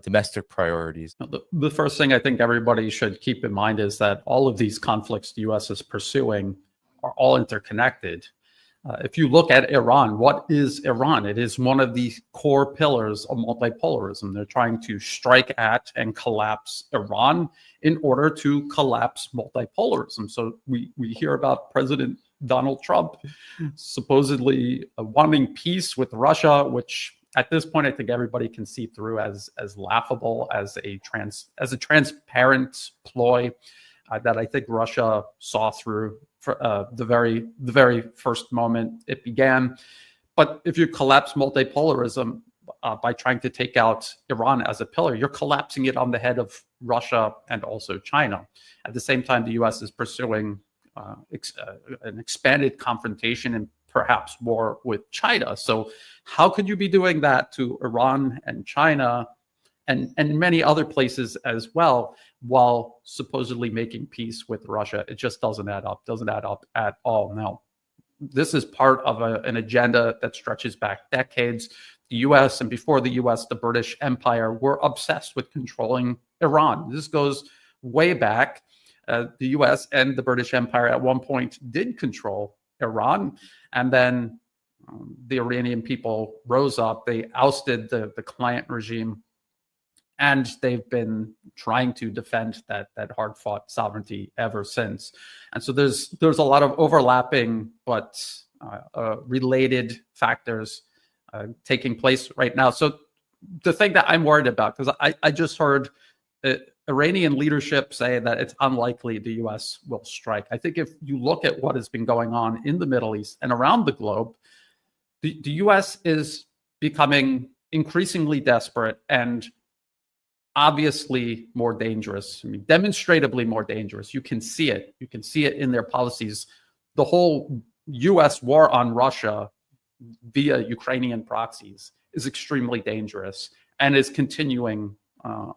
domestic priorities? The first thing I think everybody should keep in mind is that all of these conflicts the U.S. is pursuing are all interconnected. If you look at Iran, what is Iran? It is one of the core pillars of multipolarism. They're trying to strike at and collapse Iran in order to collapse multipolarism. So we hear about President Donald Trump supposedly wanting peace with Russia, which at this point I think everybody can see through as laughable, as a transparent ploy that I think Russia saw through for the very first moment it began. But if you collapse multipolarism by trying to take out Iran as a pillar, you're collapsing it on the head of Russia and also China. At the same time, the U.S. is pursuing an expanded confrontation and perhaps war with China. So how could you be doing that to Iran and China and many other places as well, while supposedly making peace with Russia? It just doesn't add up at all. Now, this is part of an agenda that stretches back decades. The US, and before the US, the British Empire, were obsessed with controlling Iran. This goes way back. The US and the British Empire at one point did control Iran, and then the Iranian people rose up. They ousted the client regime, and they've been trying to defend that hard-fought sovereignty ever since. And so there's a lot of overlapping but related factors taking place right now. So the thing that I'm worried about, because I just heard Iranian leadership say that it's unlikely the U.S. will strike. I think if you look at what has been going on in the Middle East and around the globe, the U.S. is becoming increasingly desperate and obviously more dangerous. I mean, demonstrably more dangerous. You can see it. You can see it in their policies. The whole U.S. war on Russia via Ukrainian proxies is extremely dangerous and is continuing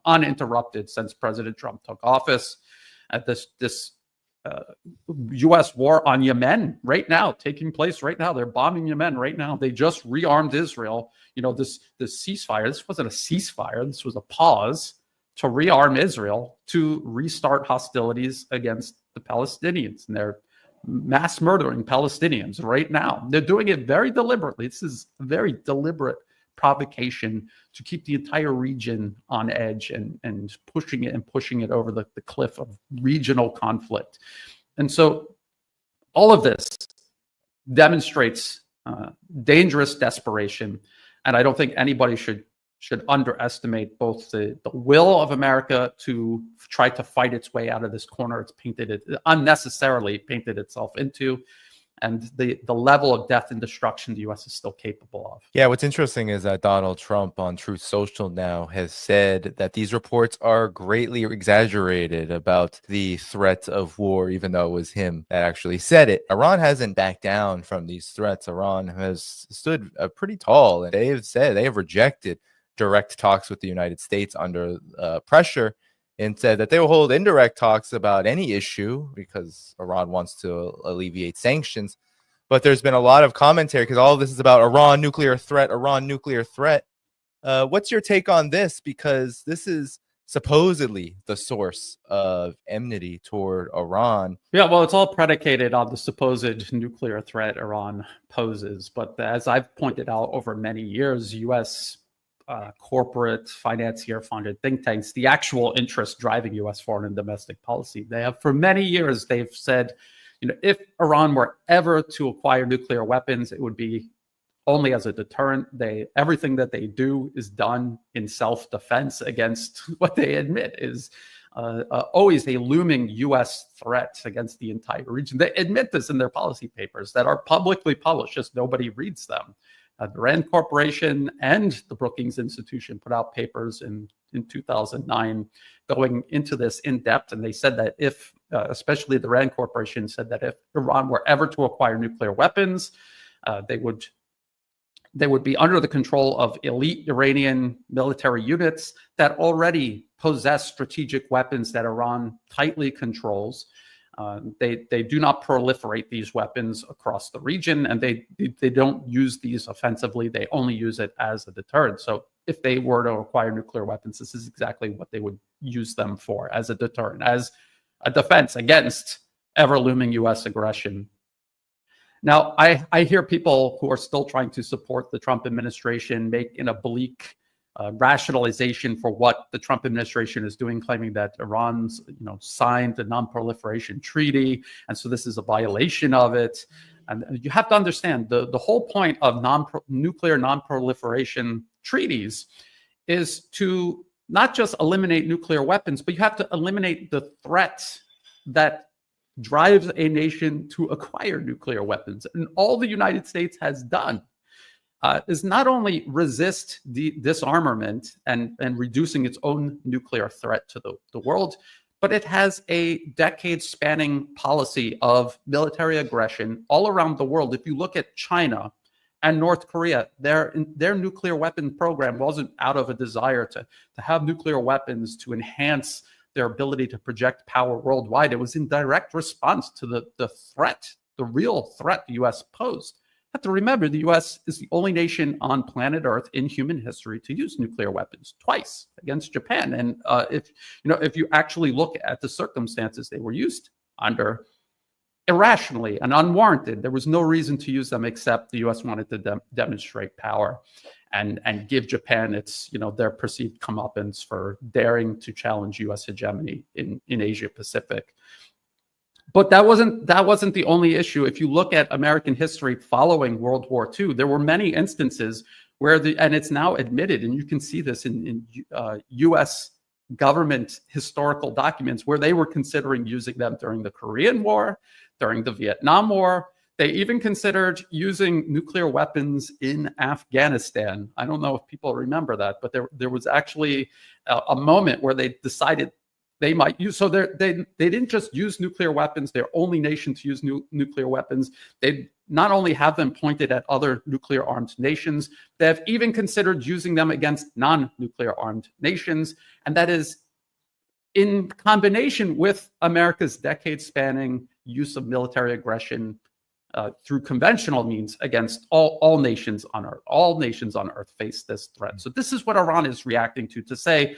uninterrupted since President Trump took office. This U.S. war on Yemen right now, taking place right now. They're bombing Yemen right now. They just rearmed Israel. You know, this ceasefire, this wasn't a ceasefire. This was a pause to rearm Israel, to restart hostilities against the Palestinians. And they're mass murdering Palestinians right now. They're doing it very deliberately. This is a very deliberate provocation to keep the entire region on edge and pushing it over the cliff of regional conflict. And so all of this demonstrates dangerous desperation. And I don't think anybody should underestimate both the will of America to try to fight its way out of this corner it's unnecessarily painted itself into, and the level of death and destruction the U.S. is still capable of. Yeah, what's interesting is that Donald Trump on Truth Social now has said that these reports are greatly exaggerated about the threat of war, even though it was him that actually said it. Iran hasn't backed down from these threats. Iran has stood pretty tall, and they have rejected direct talks with the United States under pressure, and said that they will hold indirect talks about any issue because Iran wants to alleviate sanctions. But there's been a lot of commentary because all of this is about Iran nuclear threat. What's your take on this? Because this is supposedly the source of enmity toward Iran. Yeah, well, it's all predicated on the supposed nuclear threat Iran poses. But as I've pointed out over many years, U.S. corporate financier-funded think tanks, the actual interest driving U.S. foreign and domestic policy, they have for many years, they've said, you know, if Iran were ever to acquire nuclear weapons, it would be only as a deterrent. Everything that they do is done in self-defense against what they admit is always a looming U.S. threat against the entire region. They admit this in their policy papers that are publicly published, just nobody reads them. The Rand Corporation and the Brookings Institution put out papers in 2009 going into this in depth. And they said that if, especially the Rand Corporation said that if Iran were ever to acquire nuclear weapons, they would be under the control of elite Iranian military units that already possess strategic weapons that Iran tightly controls. They do not proliferate these weapons across the region, and they don't use these offensively. They only use it as a deterrent. So if they were to acquire nuclear weapons, this is exactly what they would use them for, as a deterrent, as a defense against ever-looming U.S. aggression. Now, I hear people who are still trying to support the Trump administration make an oblique rationalization for what the Trump administration is doing, claiming that Iran's signed the non-proliferation treaty, and so this is a violation of it. And you have to understand the whole point of nuclear non-proliferation treaties is to not just eliminate nuclear weapons, but you have to eliminate the threat that drives a nation to acquire nuclear weapons. And all the United States has done is not only resist the disarmament and reducing its own nuclear threat to the world, but it has a decade-spanning policy of military aggression all around the world. If you look at China and North Korea, their nuclear weapon program wasn't out of a desire to have nuclear weapons to enhance their ability to project power worldwide. It was in direct response to the threat, the real threat the U.S. posed. You have to remember, the U.S. is the only nation on planet Earth in human history to use nuclear weapons twice against Japan. And if you actually look at the circumstances they were used under, irrationally and unwarranted, there was no reason to use them except the U.S. wanted to demonstrate power and give Japan its their perceived comeuppance for daring to challenge U.S. hegemony in Asia Pacific. But that wasn't the only issue. If you look at American history following World War II, there were many instances where and it's now admitted, and you can see this in U.S. government historical documents, where they were considering using them during the Korean War, during the Vietnam War. They even considered using nuclear weapons in Afghanistan. I don't know if people remember that, but there was actually a moment where they decided they might use. So they didn't just use nuclear weapons. They're only nation to use nuclear weapons. They not only have them pointed at other nuclear armed nations, they have even considered using them against non-nuclear armed nations. And that is in combination with America's decade-spanning use of military aggression through conventional means against all nations on Earth. All nations on Earth face this threat. So this is what Iran is reacting to say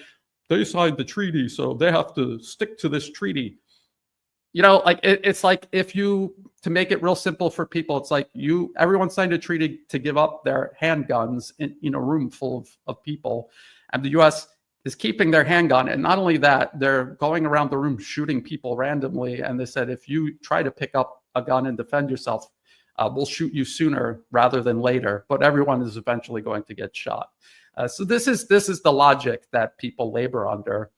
they signed the treaty, so they have to stick to this treaty. It's like to make it real simple for people, it's like everyone signed a treaty to give up their handguns in a room full of people, and the U.S. is keeping their handgun. And not only that, they're going around the room shooting people randomly. And they said, if you try to pick up a gun and defend yourself, we'll shoot you sooner rather than later. But everyone is eventually going to get shot. So this is the logic that people labor under,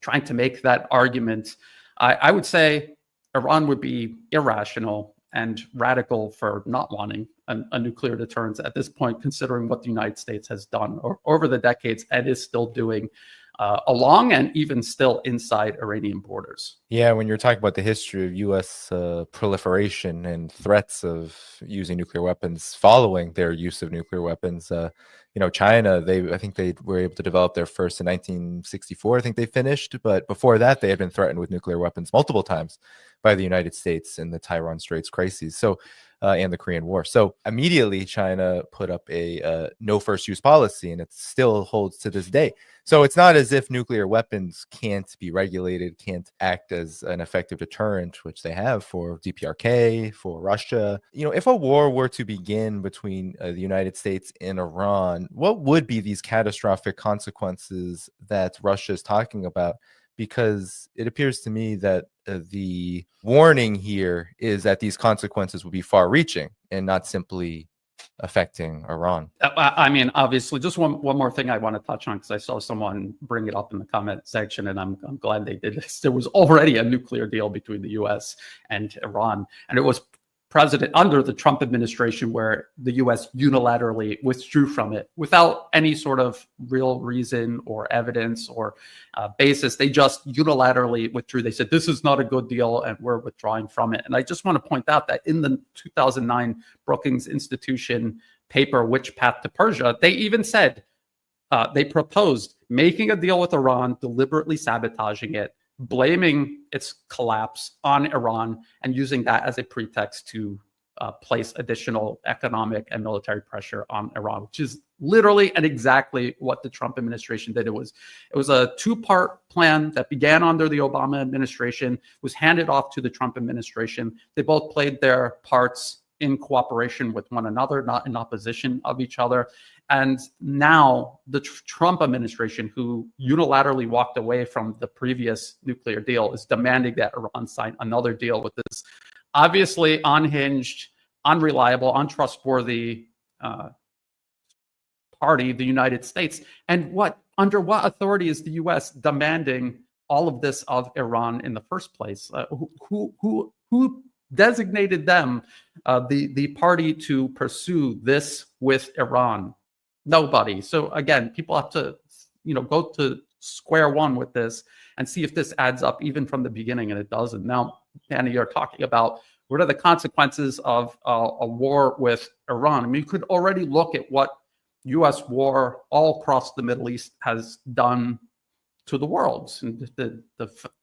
trying to make that argument. I would say Iran would be irrational and radical for not wanting a nuclear deterrence at this point, considering what the United States has done over the decades and is still doing along and even still inside Iranian borders. Yeah, when you're talking about the history of U.S. proliferation and threats of using nuclear weapons following their use of nuclear weapons, China, I think they were able to develop their first in 1964. I think they finished, but before that, they had been threatened with nuclear weapons multiple times by the United States in the Taiwan Straits crises. So, and the Korean War. So immediately China put up a no first use policy, and it still holds to this day. So it's not as if nuclear weapons can't be regulated, can't act as an effective deterrent, which they have for DPRK, for Russia. If a war were to begin between the United States and Iran, what would be these catastrophic consequences that Russia is talking about? Because it appears to me that the warning here is that these consequences will be far-reaching and not simply affecting Iran. I mean, obviously, just one more thing I want to touch on, because I saw someone bring it up in the comment section, and I'm glad they did this. There was already a nuclear deal between the U.S. and Iran, and it was under the Trump administration, where the U.S. unilaterally withdrew from it without any sort of real reason or evidence or basis. They just unilaterally withdrew. They said, this is not a good deal, and we're withdrawing from it. And I just want to point out that in the 2009 Brookings Institution paper, Which Path to Persia, they even said, they proposed making a deal with Iran, deliberately sabotaging it, blaming its collapse on Iran and using that as a pretext to place additional economic and military pressure on Iran, which is literally and exactly what the Trump administration did. It was a two-part plan that began under the Obama administration, was handed off to the Trump administration. They both played their parts in cooperation with one another, not in opposition of each other. And now the Trump administration, who unilaterally walked away from the previous nuclear deal, is demanding that Iran sign another deal with this obviously unhinged, unreliable, untrustworthy party, the United States. And under what authority is the U.S. demanding all of this of Iran in the first place? Who designated them the party to pursue this with Iran? Nobody. So again, people have to go to square one with this and see if this adds up even from the beginning, and it doesn't. Now, Danny, you're talking about what are the consequences of a war with Iran. I mean, you could already look at what U.S. war all across the Middle East has done to the world, and the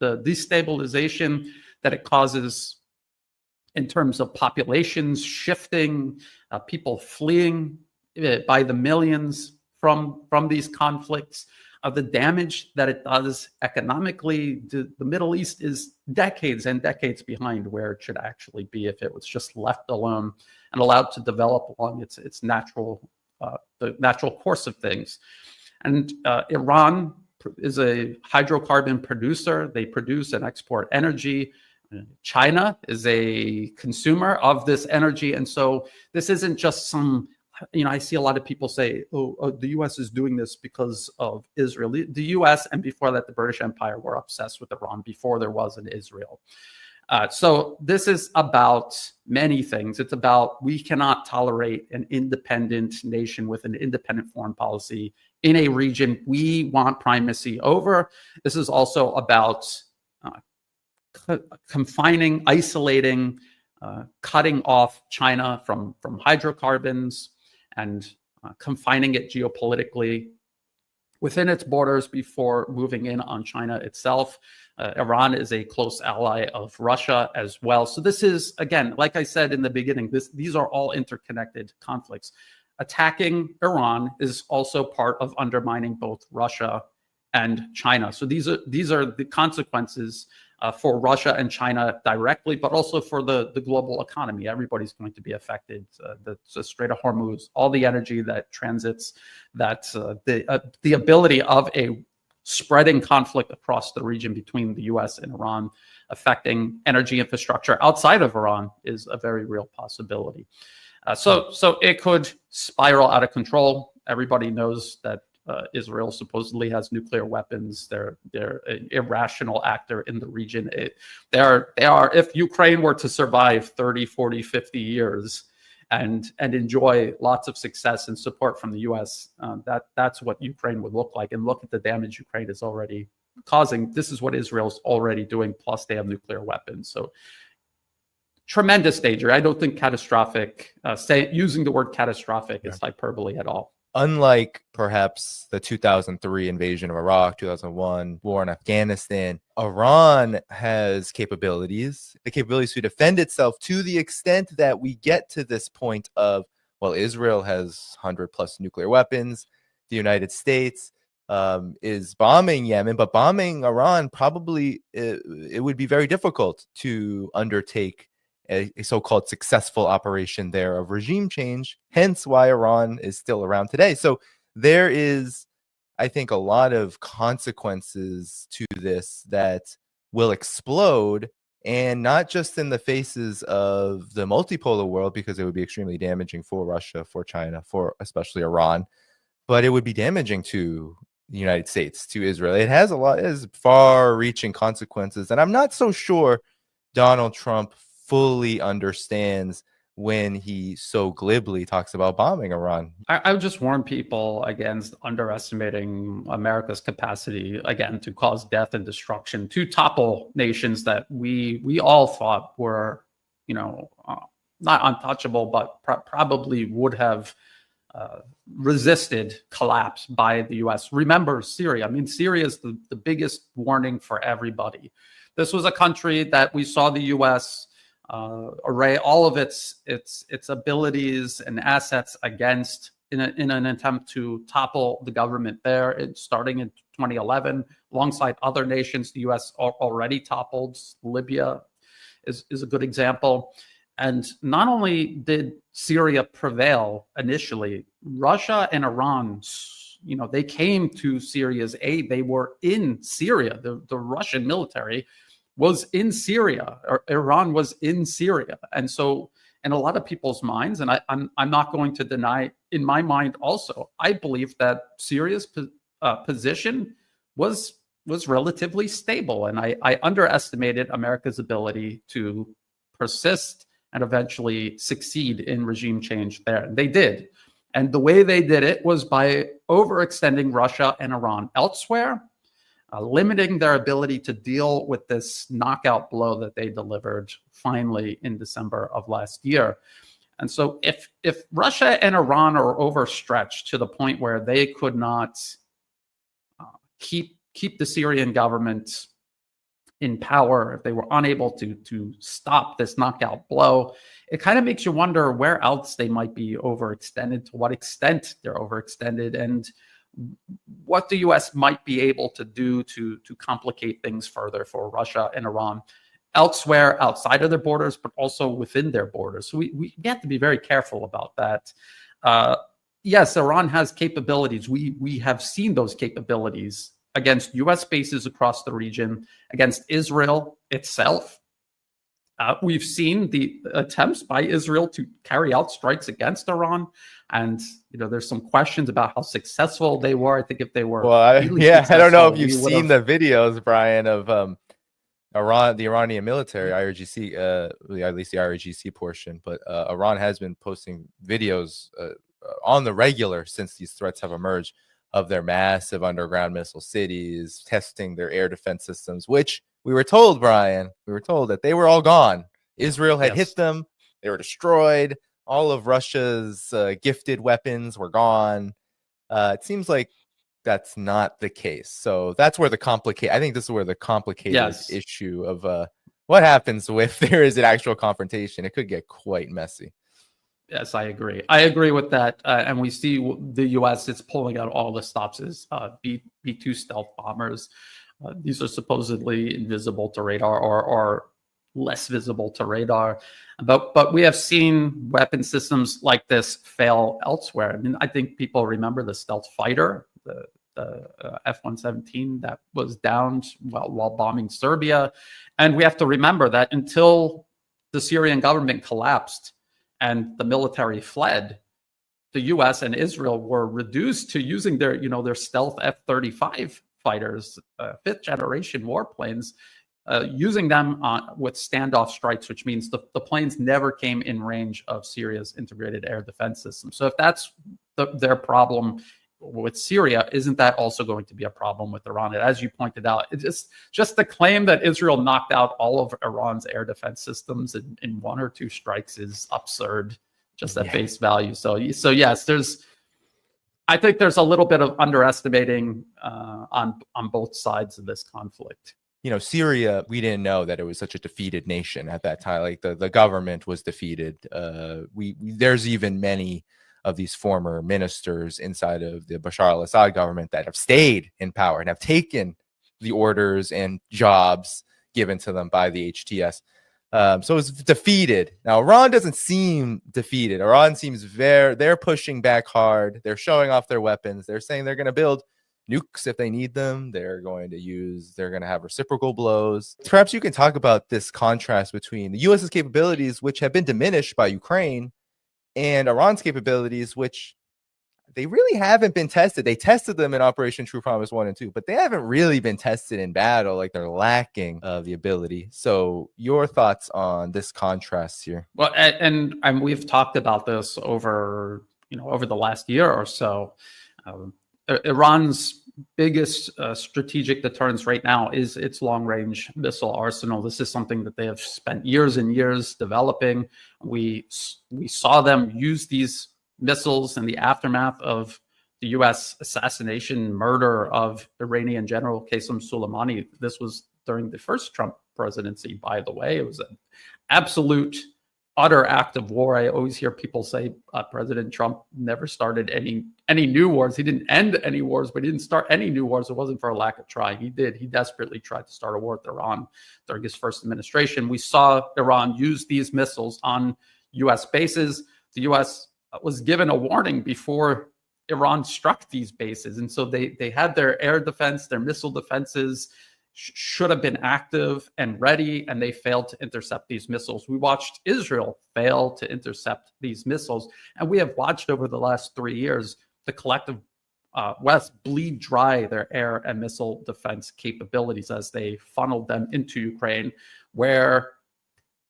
destabilization that it causes in terms of populations shifting, people fleeing by the millions from these conflicts, the damage that it does economically. The Middle East is decades and decades behind where it should actually be if it was just left alone and allowed to develop along its natural the natural course of things. And Iran is a hydrocarbon producer. They produce and export energy. China is a consumer of this energy. And so this isn't just some, I see a lot of people say, oh, the U.S. is doing this because of Israel. The U.S. and before that, the British Empire were obsessed with Iran before there was an Israel. So this is about many things. It's about we cannot tolerate an independent nation with an independent foreign policy in a region we want primacy over. This is also about confining, isolating, cutting off China from hydrocarbons and confining it geopolitically within its borders before moving in on China itself. Iran is a close ally of Russia as well. So this is, again, like I said in the beginning, these are all interconnected conflicts. Attacking Iran is also part of undermining both Russia and China. So these are the consequences for Russia and China directly, but also for the global economy. Everybody's going to be affected. The Strait of Hormuz, all the energy that transits, the ability of a spreading conflict across the region between the U.S. and Iran, affecting energy infrastructure outside of Iran, is a very real possibility. So it could spiral out of control. Everybody knows that Israel supposedly has nuclear weapons. They're an irrational actor in the region. They are. If Ukraine were to survive 30, 40, 50 years and enjoy lots of success and support from the U.S., that's what Ukraine would look like. And look at the damage Ukraine is already causing. This is what Israel's already doing. Plus, they have nuclear weapons. So tremendous danger. I don't think catastrophic. Using the word catastrophic is hyperbole at all. Unlike perhaps the 2003 invasion of Iraq, 2001 war in Afghanistan, Iran has capabilities, the capabilities to defend itself to the extent that we get to this point of, well, Israel has 100+ nuclear weapons. The United States is bombing Yemen, but bombing Iran probably it would be very difficult to undertake a so-called successful operation there of regime change, hence why Iran is still around today. So there is, I think, a lot of consequences to this that will explode, and not just in the faces of the multipolar world, because it would be extremely damaging for Russia, for China, for especially Iran, but it would be damaging to the United States, to Israel. It has far-reaching consequences, and I'm not so sure Donald Trump fully understands when he so glibly talks about bombing Iran. I would just warn people against underestimating America's capacity, again, to cause death and destruction, to topple nations that we all thought were, not untouchable, but probably would have resisted collapse by the US. Remember Syria. I mean, Syria is the biggest warning for everybody. This was a country that we saw the US array all of its abilities and assets against in an attempt to topple the government there. Starting in 2011, alongside other nations, the US already toppled. Libya is a good example. And not only did Syria prevail initially, Russia and Iran, they came to Syria's aid. They were in Syria. The Russian military was in Syria, or Iran was in Syria. And so in a lot of people's minds, and I'm not going to deny, in my mind also, I believe that Syria's position was relatively stable. And I underestimated America's ability to persist and eventually succeed in regime change there. They did. And the way they did it was by overextending Russia and Iran elsewhere, limiting their ability to deal with this knockout blow that they delivered finally in December of last year. And so if Russia and Iran are overstretched to the point where they could not keep the Syrian government in power, if they were unable to stop this knockout blow, it kind of makes you wonder where else they might be overextended, to what extent they're overextended, and what the U.S. might be able to do to complicate things further for Russia and Iran elsewhere, outside of their borders, but also within their borders. So we have to be very careful about that. Yes, Iran has capabilities. We have seen those capabilities against U.S. bases across the region, against Israel itself. We've seen the attempts by Israel to carry out strikes against Iran, and there's some questions about how successful they were. I think if they were, really I don't know if you've seen the videos, Brian, of Iran, the Iranian military, IRGC, at least the IRGC portion, but Iran has been posting videos on the regular since these threats have emerged, of their massive underground missile cities, testing their air defense systems, which we were told, Brian, that they were all gone. Israel had hit them. They were destroyed. All of Russia's gifted weapons were gone. It seems like that's not the case. So that's where I think this is where the complicated issue of what happens if there is an actual confrontation. It could get quite messy. Yes, I agree. I agree with that. And we see the U.S. is pulling out all the stops as B-2 stealth bombers. These are supposedly invisible to radar or less visible to radar. But we have seen weapon systems like this fail elsewhere. I mean, I think people remember the stealth fighter, the F-117 that was downed while bombing Serbia. And we have to remember that until the Syrian government collapsed and the military fled, the U.S. and Israel were reduced to using their stealth F-35 fighters, fifth generation warplanes, using them with standoff strikes, which means the planes never came in range of Syria's integrated air defense system. So if that's their problem with Syria, isn't that also going to be a problem with Iran? And as you pointed out, it's just the claim that Israel knocked out all of Iran's air defense systems in one or two strikes is absurd, just at face value. So yes, I think there's a little bit of underestimating on both sides of this conflict. Syria, we didn't know that it was such a defeated nation at that time. Like the government was defeated. There's even many of these former ministers inside of the Bashar al-Assad government that have stayed in power and have taken the orders and jobs given to them by the HTS. So it's defeated. Now, Iran doesn't seem defeated. Iran seems they're pushing back hard. They're showing off their weapons. They're saying they're going to build nukes if they need them. They're going to have reciprocal blows. Perhaps you can talk about this contrast between the U.S.'s capabilities, which have been diminished by Ukraine, and Iran's capabilities, which they really haven't been tested. They tested them in Operation True Promise 1 and 2, but they haven't really been tested in battle. Like, they're lacking the ability. So your thoughts on this contrast here? Well, and we've talked about this over the last year or so. Iran's biggest strategic deterrence right now is its long-range missile arsenal. This is something that they have spent years and years developing. We saw them use these missiles in the aftermath of the U.S. assassination, murder of Iranian General Qasem Soleimani. This was during the first Trump presidency, by the way. It was an absolute, utter act of war. I always hear people say President Trump never started any new wars. He didn't end any wars, but he didn't start any new wars. It wasn't for a lack of trying. He did. He desperately tried to start a war with Iran during his first administration. We saw Iran use these missiles on U.S. bases. The U.S. was given a warning before Iran struck these bases. And so they had their air defense, their missile defenses should have been active and ready, and they failed to intercept these missiles. We watched Israel fail to intercept these missiles, and we have watched over the last 3 years the collective West bleed dry their air and missile defense capabilities as they funneled them into Ukraine, where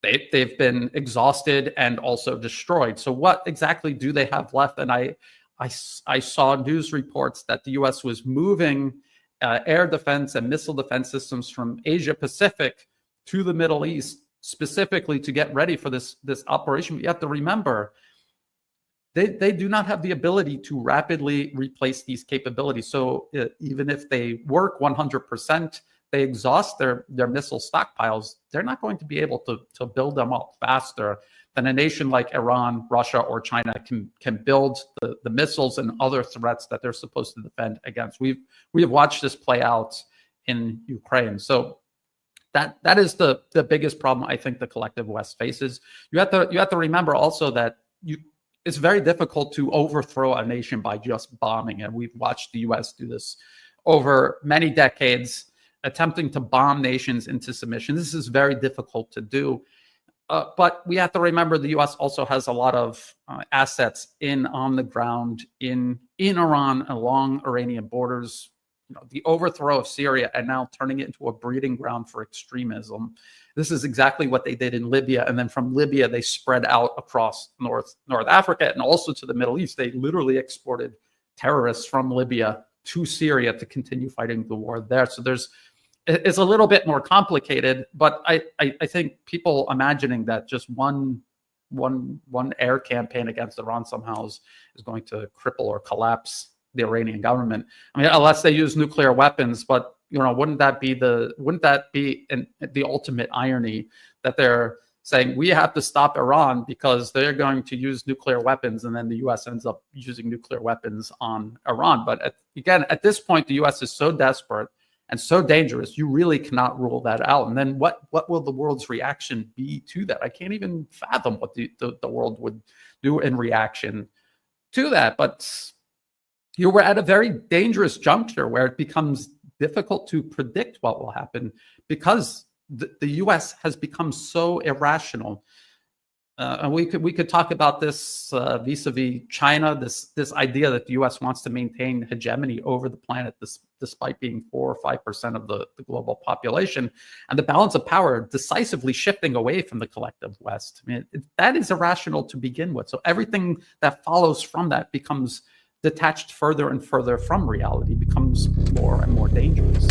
they've been exhausted and also destroyed. So what exactly do they have left? And I saw news reports that the U.S. was moving air defense and missile defense systems from Asia Pacific to the Middle East, specifically to get ready for this operation. But you have to remember, they do not have the ability to rapidly replace these capabilities. So even if they work 100%, they exhaust their missile stockpiles, they're not going to be able to build them up faster than a nation like Iran, Russia, or China can build the missiles and other threats that they're supposed to defend against. We have watched this play out in Ukraine. So that is the biggest problem I think the collective West faces. You have to remember also that it's very difficult to overthrow a nation by just bombing, and we've watched the U.S. do this over many decades, attempting to bomb nations into submission. This is very difficult to do. But we have to remember the U.S. also has a lot of assets on the ground in Iran, along Iranian borders. The overthrow of Syria and now turning it into a breeding ground for extremism. This is exactly what they did in Libya. And then from Libya, they spread out across North Africa and also to the Middle East. They literally exported terrorists from Libya to Syria to continue fighting the war there. So it's a little bit more complicated, but I think people imagining that just one air campaign against Iran somehow is going to cripple or collapse the Iranian government. I mean, unless they use nuclear weapons, but wouldn't that be the ultimate irony that they're saying we have to stop Iran because they're going to use nuclear weapons, and then the U.S. ends up using nuclear weapons on Iran. But at this point, the U.S. is so desperate and so dangerous, you really cannot rule that out. And then what will the world's reaction be to that? I can't even fathom what the world would do in reaction to that. But we're at a very dangerous juncture where it becomes difficult to predict what will happen because the U.S. has become so irrational. And we could talk about this vis-a-vis China, this idea that the U.S. wants to maintain hegemony over the planet, despite being 4 or 5% of the global population, and the balance of power decisively shifting away from the collective West. I mean, that is irrational to begin with. So everything that follows from that becomes detached further and further from reality, becomes more and more dangerous.